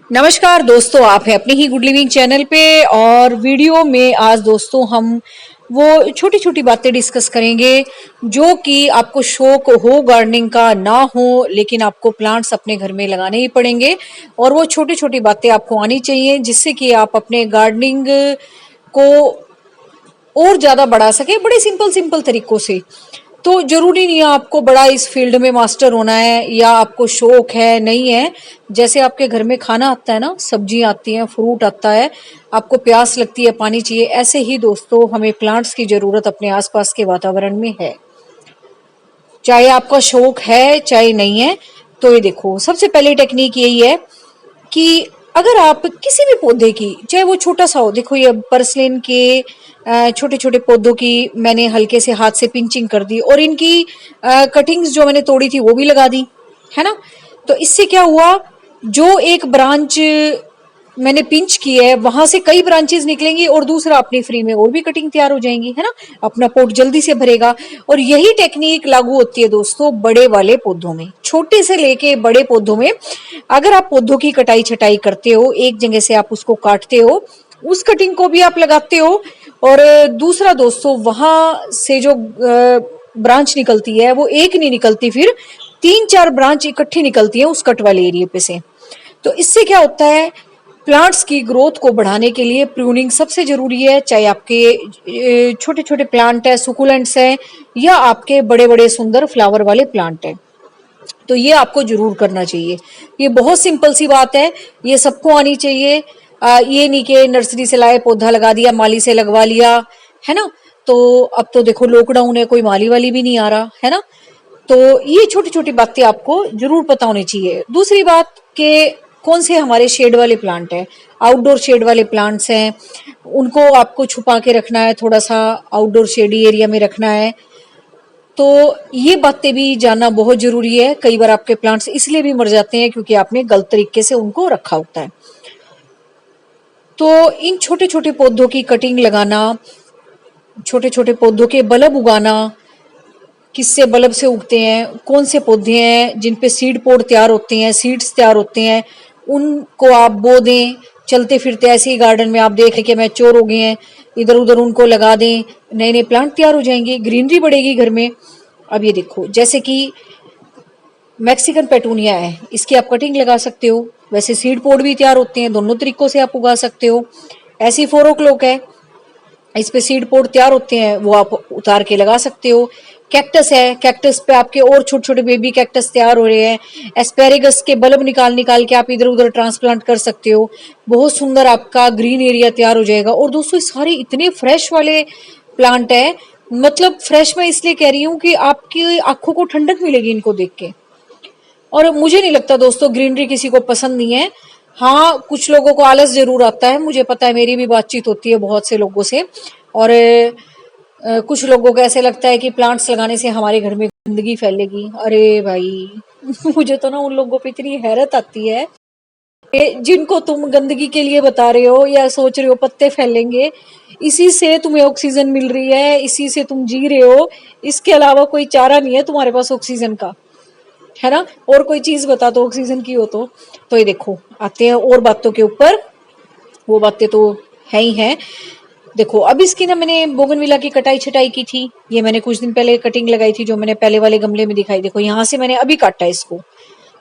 नमस्कार दोस्तों, आप हैं अपने ही गुड लिविंग चैनल पे। और वीडियो में आज दोस्तों हम वो छोटी छोटी बातें डिस्कस करेंगे जो कि आपको शौक हो गार्डनिंग का ना हो, लेकिन आपको प्लांट्स अपने घर में लगाने ही पड़ेंगे। और वो छोटी छोटी बातें आपको आनी चाहिए जिससे कि आप अपने गार्डनिंग को और ज्यादा बढ़ा सके बड़े सिंपल सिंपल तरीकों से। तो जरूरी नहीं है आपको बड़ा इस फील्ड में मास्टर होना है या आपको शौक है, नहीं है। जैसे आपके घर में खाना आता है ना, सब्जी आती है, फ्रूट आता है, आपको प्यास लगती है, पानी चाहिए, ऐसे ही दोस्तों हमें प्लांट्स की जरूरत अपने आसपास के वातावरण में है। चाहे आपका शौक है चाहे नहीं है। तो ये देखो, सबसे पहली टेक्निक यही है कि अगर आप किसी भी पौधे की, चाहे वो छोटा सा हो, देखो ये पर्सलिन के छोटे छोटे पौधों की मैंने हल्के से हाथ से पिंचिंग कर दी और इनकी कटिंग्स जो मैंने तोड़ी थी वो भी लगा दी, है ना। तो इससे क्या हुआ, जो एक ब्रांच मैंने पिंच की है वहां से कई ब्रांचेस निकलेंगी और दूसरा अपनी फ्री में और भी कटिंग तैयार हो जाएंगी, है ना। अपना पोट जल्दी से भरेगा। और यही टेक्निक लागू होती है दोस्तों बड़े वाले पौधों में, छोटे से लेके बड़े पौधों में। अगर आप पौधों की कटाई छटाई करते हो, एक जगह से आप उसको काटते हो, उस कटिंग को भी आप लगाते हो, और दूसरा दोस्तों वहां से जो ब्रांच निकलती है वो एक नहीं निकलती, फिर 3-4 ब्रांच इकट्ठी निकलती है उस कट वाले एरिया पे से। तो इससे क्या होता है, प्लांट्स की ग्रोथ को बढ़ाने के लिए प्रूनिंग सबसे जरूरी है। चाहे आपके छोटे छोटे प्लांट है, सुकुलेंट्स हैं, या आपके बड़े बड़े सुंदर फ्लावर वाले प्लांट हैं, तो ये आपको जरूर करना चाहिए। ये बहुत सिंपल सी बात है, ये सबको आनी चाहिए। ये नहीं कि नर्सरी से लाए पौधा लगा दिया, माली से लगवा लिया, है ना। तो अब तो देखो लॉकडाउन है, कोई माली वाली भी नहीं आ रहा, है ना। तो ये छोटी छोटी बातें आपको जरूर पता होनी चाहिए। दूसरी बात के कौन से हमारे शेड वाले प्लांट हैं, आउटडोर शेड वाले प्लांट्स हैं, उनको आपको छुपा के रखना है, थोड़ा सा आउटडोर शेडी एरिया में रखना है। तो ये बातें भी जानना बहुत जरूरी है। कई बार आपके प्लांट्स इसलिए भी मर जाते हैं क्योंकि आपने गलत तरीके से उनको रखा होता है। तो इन छोटे छोटे पौधों की कटिंग लगाना, छोटे छोटे पौधों के बल्ब उगाना, किससे बल्ब से उगते हैं, कौन से पौधे हैं जिन पे सीड पोड तैयार होते हैं, सीड्स तैयार होते हैं, उनको आप बो दें। चलते फिरते ऐसे ही गार्डन में आप देख लें कि मैच्योर हो गए हैं, इधर उधर उनको लगा दें, नए नए प्लांट तैयार हो जाएंगे, ग्रीनरी बढ़ेगी घर में। अब ये देखो, जैसे कि मैक्सिकन पेटूनिया है, इसकी आप कटिंग लगा सकते हो। वैसे सीड पोड भी तैयार होते हैं, दोनों तरीकों से आप उगा सकते हो। ऐसी 4 o'clock है, इस पे सीड पोड तैयार होते हैं, वो आप उतार के लगा सकते हो। कैक्टस है, कैक्टस पे आपके और छोटे छोटे बेबी कैक्टस तैयार हो रहे हैं। एस्पेरेगस के बल्ब निकाल निकाल के आप इधर उधर ट्रांसप्लांट कर सकते हो, बहुत सुंदर आपका ग्रीन एरिया तैयार हो जाएगा। और दोस्तों सारे इतने फ्रेश वाले प्लांट है, मतलब फ्रेश मैं इसलिए कह रही हूँ कि आपकी आंखों को ठंडक मिलेगी इनको देख के। और मुझे नहीं लगता दोस्तों ग्रीनरी किसी को पसंद नहीं है। हाँ, कुछ लोगों को आलस जरूर आता है, मुझे पता है, मेरी भी बातचीत होती है बहुत से लोगों से। और कुछ लोगों को ऐसे लगता है कि प्लांट्स लगाने से हमारे घर में गंदगी फैलेगी। अरे भाई मुझे तो ना उन लोगों पे इतनी हैरत आती है जिनको तुम गंदगी के लिए बता रहे हो या सोच रहे हो पत्ते फैलेंगे। इसी से तुम्हें ऑक्सीजन मिल रही है, इसी से तुम जी रहे हो, इसके अलावा कोई चारा नहीं है तुम्हारे पास ऑक्सीजन का, है ना। और कोई चीज बता दो ऑक्सीजन की हो तो ये देखो आते हैं और बातों के ऊपर। वो बातें तो है ही हैं। देखो अब इसकी ना मैंने बोगनविला की कटाई छटाई की थी, ये मैंने कुछ दिन पहले कटिंग लगाई थी जो मैंने पहले वाले गमले में दिखाई। देखो यहाँ से मैंने अभी काटा इसको।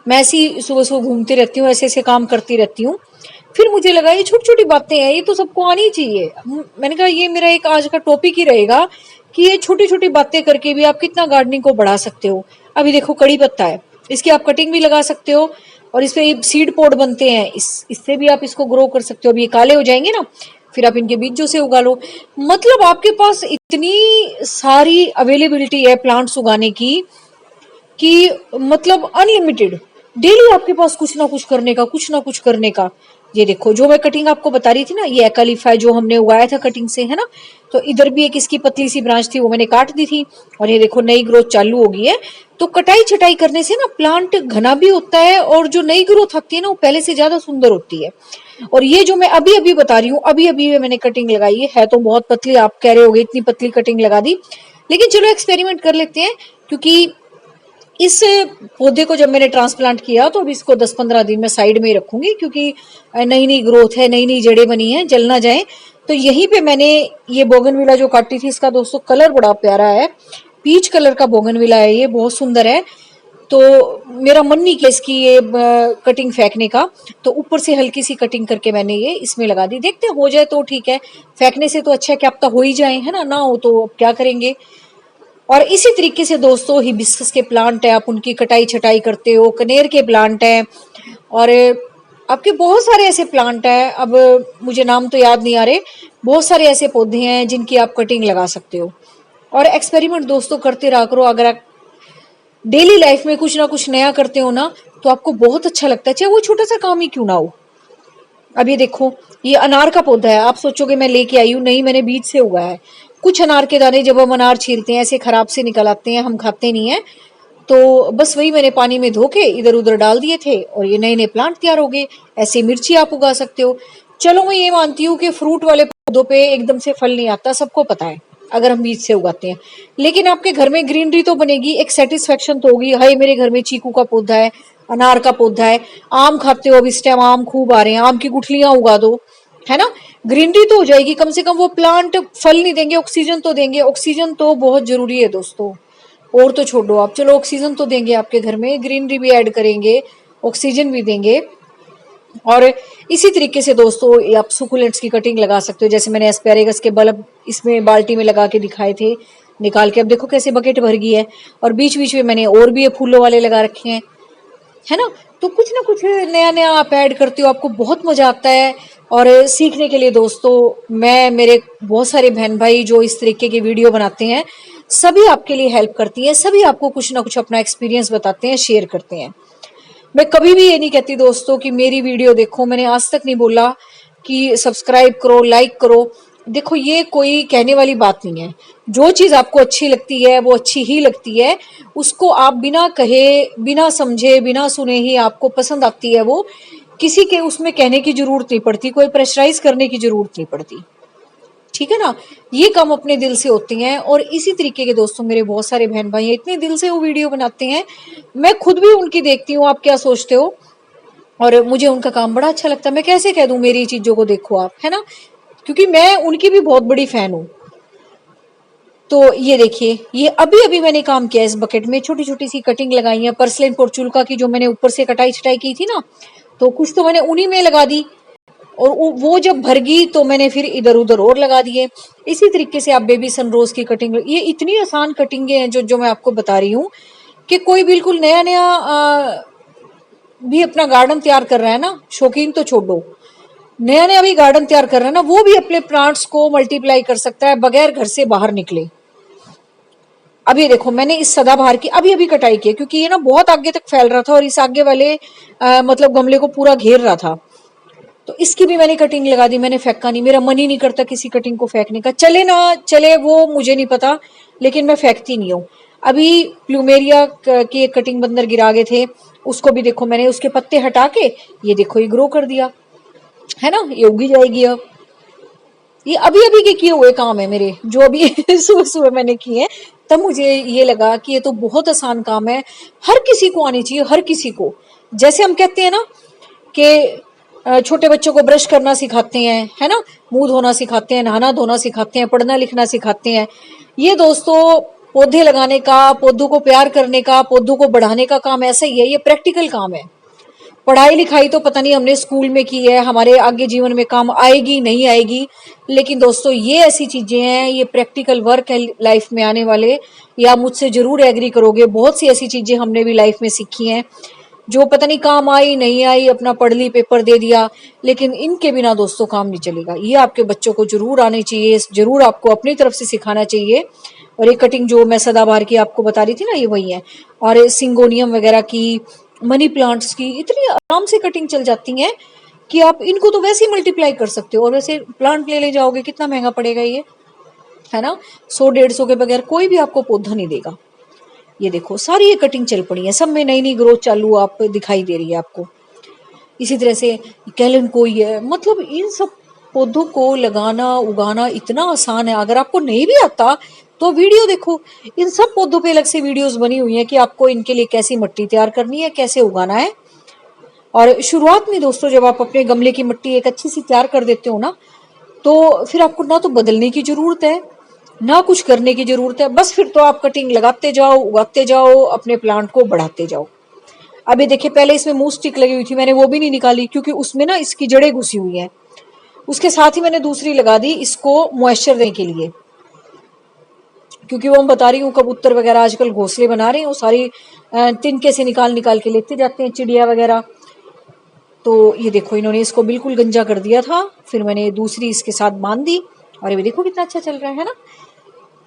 मैं ऐसी सुबह सुबह घूमती रहती हूँ, ऐसे ऐसे काम करती रहती हूँ। फिर मुझे लगा ये छोटी छोटी बातें हैं, ये तो सबको आनी चाहिए। मैंने कहा ये मेरा एक आज का टॉपिक ही रहेगा कि ये छोटी छोटी बातें करके भी आप कितना गार्डनिंग को बढ़ा सकते हो। अभी देखो कड़ी पत्ता है, इसकी आप कटिंग भी लगा सकते हो और इस पे सीड पॉड बनते हैं, इससे भी आप इसको ग्रो कर सकते हो। अभी ये काले हो जाएंगे ना, फिर आप इनके बीजों से उगा लो। मतलब आपके पास इतनी सारी अवेलेबिलिटी है प्लांट्स उगाने की कि मतलब अनलिमिटेड, डेली आपके पास कुछ ना कुछ करने का, कुछ ना कुछ करने का। ये देखो जो मैं कटिंग आपको बता रही थी ना, ये एकलिफा जो हमने उगाया था कटिंग से, है ना। तो इधर भी एक इसकी पतली सी ब्रांच थी, वो मैंने काट दी थी और ये देखो नई ग्रोथ चालू हो गई है। तो कटाई छटाई करने से ना प्लांट घना भी होता है और जो नई ग्रोथ आती है ना वो पहले से ज्यादा सुंदर होती है। और ये जो मैं अभी अभी बता रही हूँ, अभी अभी मैंने कटिंग लगाई है तो बहुत पतली, आप कह रहे होगे इतनी पतली कटिंग लगा दी, लेकिन चलो एक्सपेरिमेंट कर लेते हैं। क्योंकि इस पौधे को जब मैंने ट्रांसप्लांट किया तो अब इसको 10-15 दिन में साइड में ही रखूंगी, क्योंकि नई नई ग्रोथ है, नई नई जड़ें बनी हैं, जल ना जाए। तो यहीं पे मैंने ये बोगनविला जो काटी थी, इसका दोस्तों कलर बड़ा प्यारा है, पीच कलर का बोगनविला है, ये बहुत सुंदर है। तो मेरा मन नहीं किया इसकी ये कटिंग फेंकने का, तो ऊपर से हल्की सी कटिंग करके मैंने ये इसमें लगा दी। देखते हैं, हो जाए तो ठीक है, फेंकने से तो अच्छा है, क्या पता हो ही जाए, है ना, ना हो तो अब क्या करेंगे। और इसी तरीके से दोस्तों हिबिस्कस के प्लांट है, आप उनकी कटाई छटाई करते हो, कनेर के प्लांट है, और आपके बहुत सारे ऐसे प्लांट है, अब मुझे नाम तो याद नहीं आ रहे, बहुत सारे ऐसे पौधे हैं जिनकी आप कटिंग लगा सकते हो। और एक्सपेरिमेंट दोस्तों करते रहा करो, अगर आप डेली लाइफ में कुछ ना कुछ नया करते हो ना, तो आपको बहुत अच्छा लगता है, चाहे वो छोटा सा काम ही क्यों ना हो। अब ये देखो, ये अनार का पौधा है, आप सोचोगे मैं लेके आई हूँ, नहीं, मैंने बीज से उगाया है। कुछ अनार के दाने जब हम अनार छीलते हैं ऐसे खराब से निकल आते हैं, हम खाते नहीं है, तो बस वही मैंने पानी में धो के इधर उधर डाल दिए थे और ये नए नए प्लांट तैयार हो गए। ऐसे मिर्ची आप उगा सकते हो। चलो मैं ये मानती हूँ कि फ्रूट वाले पौधों पे एकदम से फल नहीं आता, सबको पता है, अगर हम बीज से उगाते हैं, लेकिन आपके घर में ग्रीनरी तो बनेगी, एक सेटिस्फेक्शन तो होगी, हाय मेरे घर में चीकू का पौधा है, अनार का पौधा है, आम खाते हो, अब इस टाइम आम खूब आ रहे हैं, आम की गुठलियां उगा दो, है ना, ग्रीनरी तो हो जाएगी। कम से कम वो प्लांट फल नहीं देंगे, ऑक्सीजन तो देंगे, ऑक्सीजन तो बहुत जरूरी है दोस्तों। और तो छोड़ो आप, चलो ऑक्सीजन तो देंगे आपके घर में, ग्रीनरी भी ऐड करेंगे, ऑक्सीजन भी देंगे। और इसी तरीके से दोस्तों आप सुकुलेंट्स की कटिंग लगा सकते हो, जैसे मैंने एस्पेरेगस के बल्ब इसमें बाल्टी में लगा के दिखाए थे निकाल के, अब देखो कैसे बकेट भर गई है। और बीच बीच में मैंने और भी ये फूलों वाले लगा रखे हैं, है ना। तो कुछ ना कुछ नया नया आप ऐड करते हो, आपको बहुत मजा आता है। और सीखने के लिए दोस्तों, मैं मेरे बहुत सारे बहन भाई जो इस तरीके की वीडियो बनाते हैं, सभी आपके लिए हेल्प करती हैं, सभी आपको कुछ ना कुछ अपना एक्सपीरियंस बताते हैं, शेयर करते हैं। मैं कभी भी ये नहीं कहती दोस्तों कि मेरी वीडियो देखो, मैंने आज तक नहीं बोला कि सब्सक्राइब करो, लाइक करो। देखो ये कोई कहने वाली बात नहीं है, जो चीज आपको अच्छी लगती है वो अच्छी ही लगती है, उसको आप बिना कहे, बिना समझे, बिना सुने ही आपको पसंद आती है वो, किसी के उसमें कहने की जरूरत नहीं पड़ती, कोई प्रेशराइज करने की जरूरत नहीं पड़ती, ठीक है ना। ये काम अपने दिल से होते हैं। और इसी तरीके के दोस्तों मेरे बहुत सारे बहन भाई हैं, इतने दिल से वो वीडियो बनाते हैं, मैं खुद भी उनकी देखती हूँ, आप क्या सोचते हो, और मुझे उनका काम बड़ा अच्छा लगता है। मैं कैसे कह दूं मेरी चीजों को देखो आप, है ना, क्योंकि मैं उनकी भी बहुत बड़ी फैन हूँ। तो ये देखिए, ये अभी अभी मैंने काम किया इस बकेट में, छोटी छोटी सी कटिंग लगाई है पर्सलेन पोर्चुलका की, जो मैंने ऊपर से कटाई छटाई की थी ना, तो कुछ तो मैंने उन्हीं में लगा दी, और वो जब भर गई तो मैंने फिर इधर उधर और लगा दिए। इसी तरीके से आप बेबी सनरोज की कटिंग, ये इतनी आसान कटिंगें हैं जो जो मैं आपको बता रही हूँ, कि कोई बिल्कुल नया नया भी अपना गार्डन तैयार कर रहा है ना, शौकीन तो छोड़ो, नया नया भी गार्डन तैयार कर रहा है ना, वो भी अपने प्लांट्स को मल्टीप्लाई कर सकता है बगैर घर से बाहर निकले। अब ये देखो, मैंने इस सदाबहार की अभी अभी कटाई की है, क्योंकि ये ना बहुत आगे तक फैल रहा था और इस आगे वाले मतलब गमले को पूरा घेर रहा था, तो इसकी भी मैंने कटिंग लगा दी, मैंने फेंका नहीं, मेरा मन ही नहीं करता किसी कटिंग को फेंकने का, चले ना चले वो मुझे नहीं पता, लेकिन मैं फेंकती नहीं हूँ। अभी प्लूमेरिया की एक कटिंग बंदर गिरा गए थे, उसको भी देखो मैंने उसके पत्ते हटा के, ये देखो ये ग्रो कर दिया, है ना, ये उगी जाएगी अब। ये अभी अभी के किए हुए काम है मेरे, जो अभी सुबह सुबह मैंने किए हैं, तब मुझे ये लगा कि ये तो बहुत आसान काम है, हर किसी को आनी चाहिए, हर किसी को। जैसे हम कहते हैं ना कि छोटे बच्चों को ब्रश करना सिखाते हैं, है ना, मुंह धोना सिखाते हैं, नहाना धोना सिखाते हैं, पढ़ना लिखना सिखाते हैं, ये दोस्तों पौधे लगाने का, पौधों को प्यार करने का, पौधों को बढ़ाने का काम ऐसा ही है, ये प्रैक्टिकल काम है। पढ़ाई लिखाई तो पता नहीं हमने स्कूल में की है, हमारे आगे जीवन में काम आएगी नहीं आएगी, लेकिन दोस्तों ये ऐसी चीजें हैं, ये प्रैक्टिकल वर्क है लाइफ में आने वाले, या मुझसे जरूर एग्री करोगे, बहुत सी ऐसी चीजें हमने भी लाइफ में सीखी हैं जो पता नहीं काम आई नहीं आई, अपना पढ़ ली पेपर दे दिया, लेकिन इनके बिना दोस्तों काम नहीं चलेगा। ये आपके बच्चों को जरूर आने चाहिए, जरूर आपको अपनी तरफ से सिखाना चाहिए। और ये कटिंग जो मैं सदाबहार की आपको बता रही थी ना, ये वही है। और सिंगोनियम वगैरह की, मनी प्लांट्स की इतनी आराम से कटिंग चल जाती है कि आप इनको तो वैसे ही मल्टीप्लाई कर सकते हो, और वैसे प्लांट ले जाओगे कितना महंगा पड़ेगा ये, है ना, 100-150 के बगैर कोई भी आपको पौधा नहीं देगा। ये देखो सारी ये कटिंग चल पड़ी है, सब में नई नई ग्रोथ चालू आप दिखाई दे रही है आपको। इसी तरह से कैलन कोई है, मतलब इन सब पौधों को लगाना उगाना इतना आसान है, अगर आपको नहीं भी आता तो वीडियो देखो, इन सब पौधों पे अलग से वीडियोस बनी हुई हैं कि आपको इनके लिए कैसी मिट्टी तैयार करनी है, कैसे उगाना है। और शुरुआत में दोस्तों जब आप अपने गमले की मिट्टी एक अच्छी सी तैयार कर देते हो ना, तो फिर आपको ना तो बदलने की जरूरत है, ना कुछ करने की जरूरत है, बस फिर तो आप कटिंग लगाते जाओ, उगाते जाओ, अपने प्लांट को बढ़ाते जाओ। अभी देखिए, पहले इसमें मूव स्टिक लगी हुई थी, मैंने वो भी नहीं निकाली क्योंकि उसमें ना इसकी जड़ें घुसी हुई हैं। उसके साथ ही मैंने दूसरी लगा दी इसको मॉइस्चर देने के लिए, क्योंकि वो हम बता रही हूँ कबूतर वगैरह आजकल घोंसले बना रहे हैं, वो सारी तिनके से निकाल निकाल के लेते जाते हैं, चिड़िया वगैरह। तो ये देखो, इन्होंने इसको बिल्कुल गंजा कर दिया था, फिर मैंने दूसरी इसके साथ बांध दी और ये देखो कितना अच्छा चल रहा है ना।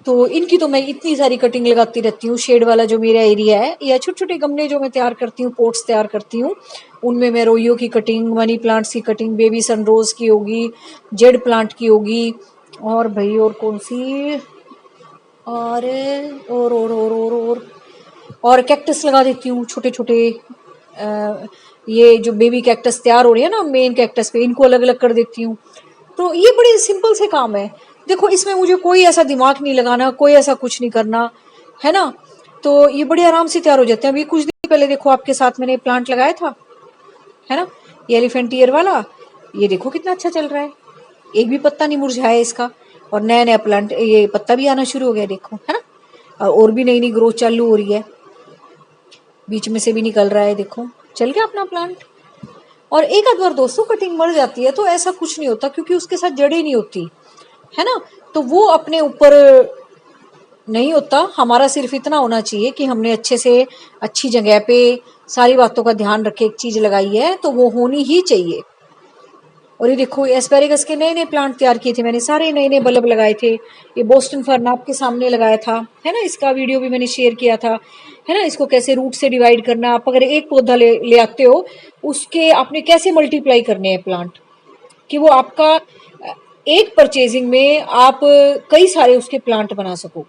तो इनकी तो मैं इतनी सारी कटिंग लगाती रहती हूँ। शेड वाला जो मेरा एरिया है, या छोटे छोटे गमले जो मैं तैयार करती हूँ, पोट्स तैयार करती हूँ, उनमें मैं रोइयो की कटिंग, मनी प्लांट्स की कटिंग, बेबी सनरोज की होगी, जेड प्लांट की होगी, और भाई और कौन सी, और और कैक्टस लगा देती हूँ छोटे छोटे। ये जो बेबी कैक्टस तैयार हो रही है ना मेन कैक्टस पे, इनको अलग अलग कर देती हूँ। तो ये बड़े सिंपल से काम है। देखो, इसमें मुझे कोई ऐसा दिमाग नहीं लगाना, कोई ऐसा कुछ नहीं करना है ना। तो ये बड़े आराम से तैयार हो जाते हैं। अभी कुछ दिन पहले देखो आपके साथ मैंने प्लांट लगाया था, है ना, ये एलिफेंट ईयर वाला। ये देखो कितना अच्छा चल रहा है, एक भी पत्ता नहीं मुरझाया इसका, और नया नया प्लांट, ये पत्ता भी आना शुरू हो गया देखो, है ना। और भी नई नई ग्रोथ चालू हो रही है, बीच में से भी निकल रहा है, देखो चल गया अपना प्लांट। और एक आध बार दोस्तों कटिंग मर जाती है तो ऐसा कुछ नहीं होता, क्योंकि उसके साथ जड़ें नहीं होती, है ना। तो वो अपने ऊपर नहीं होता। हमारा सिर्फ इतना होना चाहिए कि हमने अच्छे से अच्छी जगह पे सारी बातों का ध्यान रखे एक चीज लगाई है तो वो होनी ही चाहिए। और ये देखो, एस्पेरेगस के नए नए प्लांट तैयार किए थे मैंने, सारे नए नए बल्ब लगाए थे। ये बोस्टन फर्न आपके सामने लगाया था, है ना, इसका वीडियो भी मैंने शेयर किया था, है ना। इसको कैसे रूट से डिवाइड करना, आप अगर एक पौधा ले आते हो, उसके आपने कैसे मल्टीप्लाई करने हैं प्लांट, कि वो आपका एक परचेजिंग में आप कई सारे उसके प्लांट बना सको,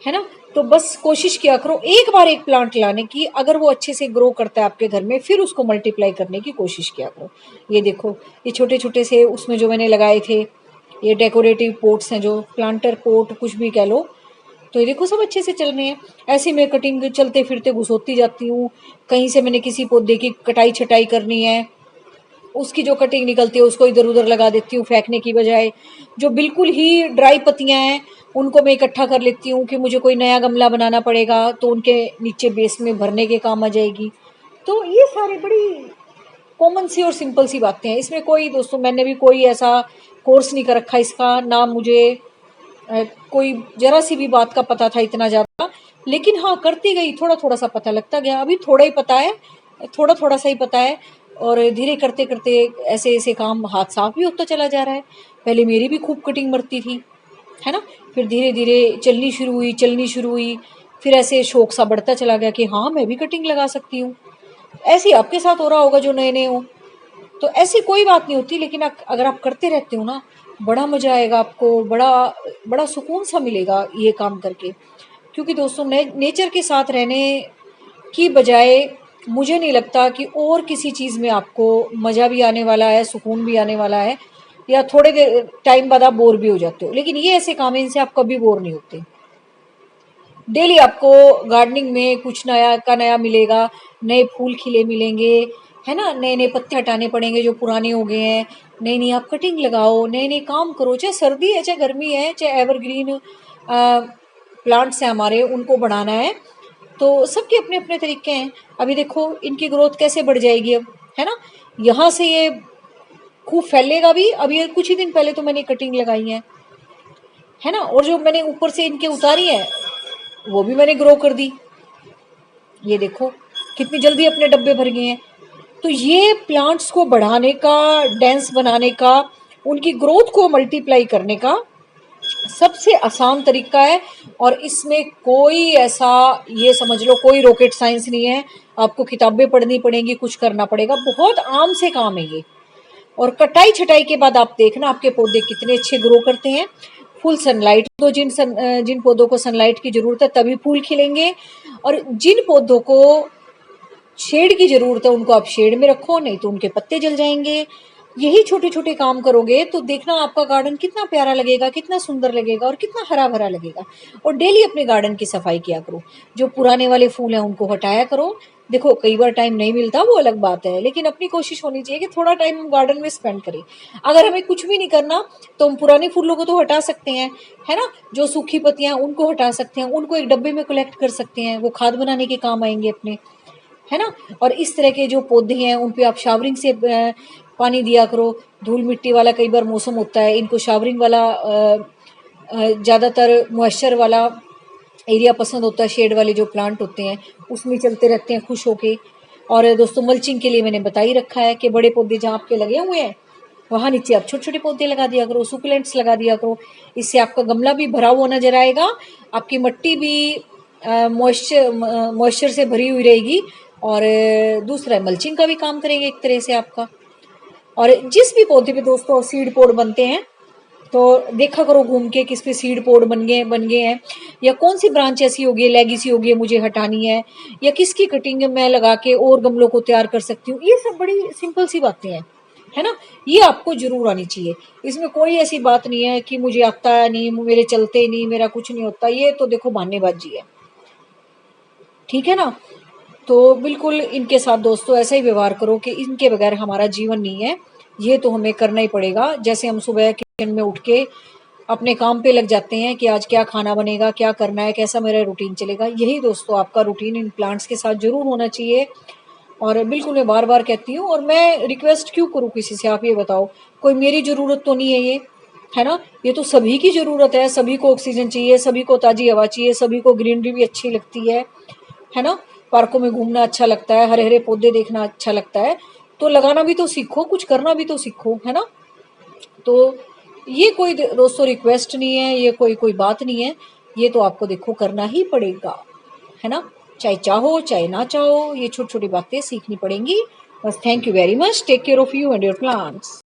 है ना। तो बस कोशिश किया करो एक बार एक प्लांट लाने की, अगर वो अच्छे से ग्रो करता है आपके घर में, फिर उसको मल्टीप्लाई करने की कोशिश किया करो। ये देखो, ये छोटे छोटे से उसमें जो मैंने लगाए थे, ये डेकोरेटिव पोट्स हैं, जो प्लांटर पोट कुछ भी कह लो। तो ये देखो सब अच्छे से चल रहे हैं। ऐसे मैं कटिंग चलते फिरते घुसोती जाती हूँ। कहीं से मैंने किसी पौधे की कटाई छटाई करनी है, उसकी जो कटिंग निकलती है उसको इधर उधर लगा देती हूँ फेंकने की बजाय। जो बिल्कुल ही ड्राई पत्तियां हैं उनको मैं इकट्ठा कर लेती हूँ कि मुझे कोई नया गमला बनाना पड़ेगा तो उनके नीचे बेस में भरने के काम आ जाएगी। तो ये सारी बड़ी कॉमन सी और सिंपल सी बातें हैं। इसमें कोई दोस्तों, मैंने भी कोई ऐसा कोर्स नहीं कर रखा इसका, ना मुझे कोई जरा सी भी बात का पता था इतना ज़्यादा, लेकिन हाँ करती गई, थोड़ा थोड़ा सा पता लगता गया। अभी थोड़ा ही पता है, थोड़ा थोड़ा सा ही पता है, और धीरे करते करते ऐसे ऐसे काम हाथ साफ भी होता चला जा रहा है। पहले मेरी भी खूब कटिंग मरती थी, है ना, फिर धीरे धीरे चलनी शुरू हुई, फिर ऐसे शौक सा बढ़ता चला गया कि हाँ मैं भी कटिंग लगा सकती हूँ। ऐसे ही आपके साथ हो रहा होगा जो नए नए हो। तो ऐसी कोई बात नहीं होती, लेकिन अगर आप करते रहते हो ना, बड़ा मजा आएगा आपको, बड़ा बड़ा सुकून सा मिलेगा ये काम करके। क्योंकि दोस्तों, नेचर के साथ रहने की बजाय मुझे नहीं लगता कि और किसी चीज़ में आपको मज़ा भी आने वाला है, सुकून भी आने वाला है, या थोड़े देर टाइम बाद आप बोर भी हो जाते हो। लेकिन ये ऐसे काम है, इनसे आप कभी बोर नहीं होते। डेली आपको गार्डनिंग में कुछ नया का नया मिलेगा, नए फूल खिले मिलेंगे, है ना, नए नए पत्ते हटाने पड़ेंगे जो पुराने हो गए हैं, नई नई आप कटिंग लगाओ, नए नए काम करो, चाहे सर्दी है चाहे गर्मी है, चाहे एवरग्रीन प्लांट्स हैं हमारे, उनको बढ़ाना है। तो सबके अपने अपने तरीके हैं। अभी देखो इनकी ग्रोथ कैसे बढ़ जाएगी अब, है ना। यहाँ से ये खूब फैलेगा भी। अभी ये कुछ ही दिन पहले तो मैंने कटिंग लगाई है ना, और जो मैंने ऊपर से इनके उतारी है वो भी मैंने ग्रो कर दी। ये देखो कितनी जल्दी अपने डब्बे भर गए हैं। तो ये प्लांट्स को बढ़ाने का, डेंस बनाने का, उनकी ग्रोथ को मल्टीप्लाई करने का सबसे आसान तरीका है। और इसमें कोई ऐसा, ये समझ लो, कोई रॉकेट साइंस नहीं है। आपको किताबें पढ़नी पड़ेंगी, कुछ करना पड़ेगा, बहुत आम से काम है ये। और कटाई छटाई के बाद आप देखना आपके पौधे कितने अच्छे ग्रो करते हैं। फुल सनलाइट दो, जिन पौधों को सनलाइट की जरूरत है तभी फूल खिलेंगे, और जिन पौधों को शेड की जरूरत है उनको आप शेड में रखो, नहीं तो उनके पत्ते जल जाएंगे। यही छोटे छोटे काम करोगे तो देखना आपका गार्डन कितना प्यारा लगेगा, कितना सुंदर लगेगा और कितना हरा भरा लगेगा। और डेली अपने गार्डन की सफाई किया करो। जो पुराने वाले फूल हैं उनको हटाया करो। देखो कई बार टाइम नहीं मिलता, वो अलग बात है, लेकिन अपनी कोशिश होनी चाहिए कि थोड़ा टाइम हम गार्डन में स्पेंड करें। अगर हमें कुछ भी नहीं करना तो हम पुराने फूलों को तो हटा सकते हैं, है ना। जो सूखी पत्तियां उनको हटा सकते हैं, उनको एक डब्बे में कलेक्ट कर सकते हैं, वो खाद बनाने के काम आएंगे अपने, है ना। और इस तरह के जो पौधे हैं उन पे आप शावरिंग से पानी दिया करो। धूल मिट्टी वाला कई बार मौसम होता है, इनको शावरिंग वाला ज़्यादातर मॉइस्चर वाला एरिया पसंद होता है। शेड वाले जो प्लांट होते हैं उसमें चलते रहते हैं खुश होके। और दोस्तों मल्चिंग के लिए मैंने बता ही रखा है कि बड़े पौधे जहाँ आपके लगे हुए हैं वहाँ नीचे आप छोटे छोटे पौधे लगा दिया करो, सुकुलेंट्स लगा दिया करो। इससे आपका गमला भी भरा हुआ नजर आएगा, आपकी मिट्टी भी मॉइस्चर से भरी हुई रहेगी। और दूसरा मल्चिंग का भी काम करेंगे एक तरह से आपका। और जिस भी पौधे पे दोस्तों सीड पोड बनते हैं तो देखा करो घूम के किस पे सीड पोड बन गए हैं, या कौन सी ब्रांच ऐसी होगी लेगेसी होगी मुझे हटानी है, या किसकी कटिंग मैं लगा के और गमलों को तैयार कर सकती हूँ। ये सब बड़ी सिंपल सी बातें हैं, है ना। ये आपको जरूर आनी चाहिए। इसमें कोई ऐसी बात नहीं है कि मुझे आता है नहीं, मेरे चलते नहीं, मेरा कुछ नहीं होता। ये तो देखो बहानेबाजी है, ठीक है ना। तो बिल्कुल इनके साथ दोस्तों ऐसा ही व्यवहार करो कि इनके बगैर हमारा जीवन नहीं है। ये तो हमें करना ही पड़ेगा। जैसे हम सुबह किचन में उठ के अपने काम पे लग जाते हैं कि आज क्या खाना बनेगा, क्या करना है, कैसा मेरा रूटीन चलेगा, यही दोस्तों आपका रूटीन इन प्लांट्स के साथ जरूर होना चाहिए। और बिल्कुल मैं बार बार कहती हूँ, और मैं रिक्वेस्ट क्यों करूँ किसी से, आप ये बताओ। कोई मेरी जरूरत तो नहीं है ये, है ना। ये तो सभी की जरूरत है, सभी को ऑक्सीजन चाहिए, सभी को ताजी हवा चाहिए, सभी को ग्रीनरी भी अच्छी लगती है ना। पार्कों में घूमना अच्छा लगता है, हरे हरे पौधे देखना अच्छा लगता है। तो लगाना भी तो सीखो, कुछ करना भी तो सीखो, है ना। तो ये कोई दोस्तों रिक्वेस्ट नहीं है, ये कोई कोई बात नहीं है। ये तो आपको देखो करना ही पड़ेगा, है ना। चाहे चाहो चाहे ना चाहो, ये छोटी छोटी बातें सीखनी पड़ेंगी। बस thank you very much, take care of you and your plants.